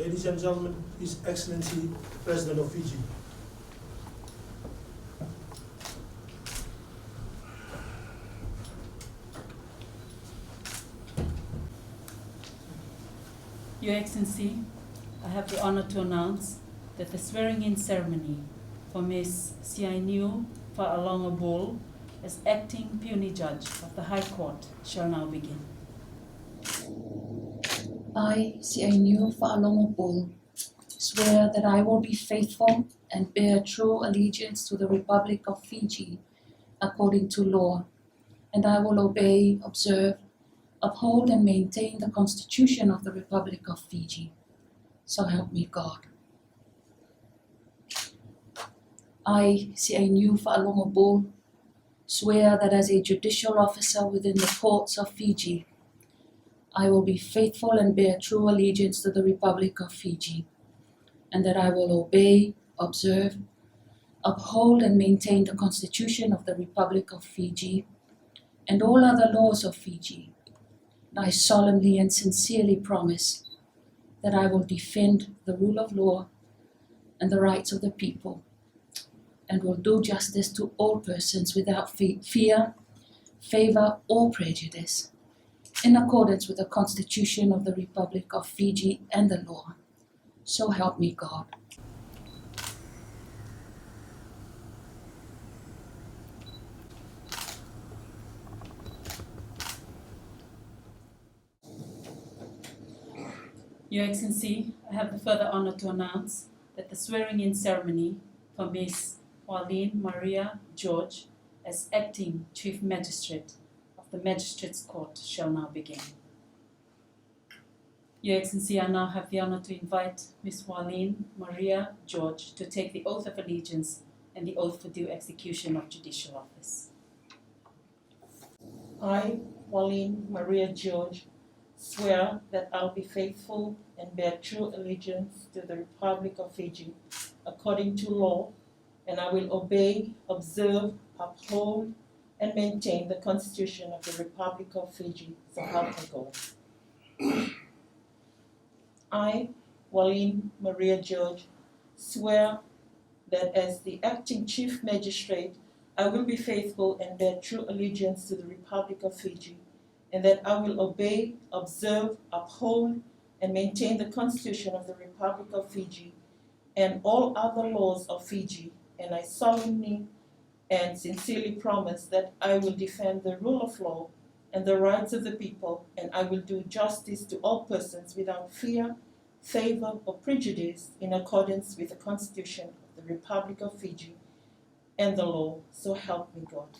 Ladies and gentlemen, His Excellency, President of Fiji. Your Excellency, I have the honor to announce that the swearing-in ceremony for Ms. Siainiu Fa'alonga as acting puisne judge of the High Court shall now begin. I, Siainiu Fa'alonga, swear that I will be faithful and bear true allegiance to the Republic of Fiji according to law, and I will obey, observe, uphold and maintain the Constitution of the Republic of Fiji. So help me God. I, Siainiu Fa'alonga, swear that as a judicial officer within the courts of Fiji, I will be faithful and bear true allegiance to the Republic of Fiji, and that I will obey, observe, uphold and maintain the Constitution of the Republic of Fiji and all other laws of Fiji. I solemnly and sincerely promise that I will defend the rule of law and the rights of the people, and will do justice to all persons without fear, favor, or prejudice, in accordance with the Constitution of the Republic of Fiji and the law. So help me God. Your Excellency, I have the further honor to announce that the swearing-in ceremony for Ms. Waleen Maria George as acting Chief Magistrate of the Magistrates Court shall now begin. Your Excellency, I now have the honor to invite Ms. Waleen Maria George to take the oath of allegiance and the oath for due execution of judicial office. I, Waleen Maria George, swear that I'll be faithful and bear true allegiance to the Republic of Fiji according to law, and I will obey, observe, uphold, and maintain the Constitution of the Republic of Fiji, so help me God. I, Waleen Maria George, swear that as the acting Chief Magistrate, I will be faithful and bear true allegiance to the Republic of Fiji, and that I will obey, observe, uphold, and maintain the Constitution of the Republic of Fiji and all other laws of Fiji, and I solemnly and sincerely promise that I will defend the rule of law and the rights of the people, and I will do justice to all persons without fear, favor, or prejudice in accordance with the Constitution of the Republic of Fiji and the law. So help me God.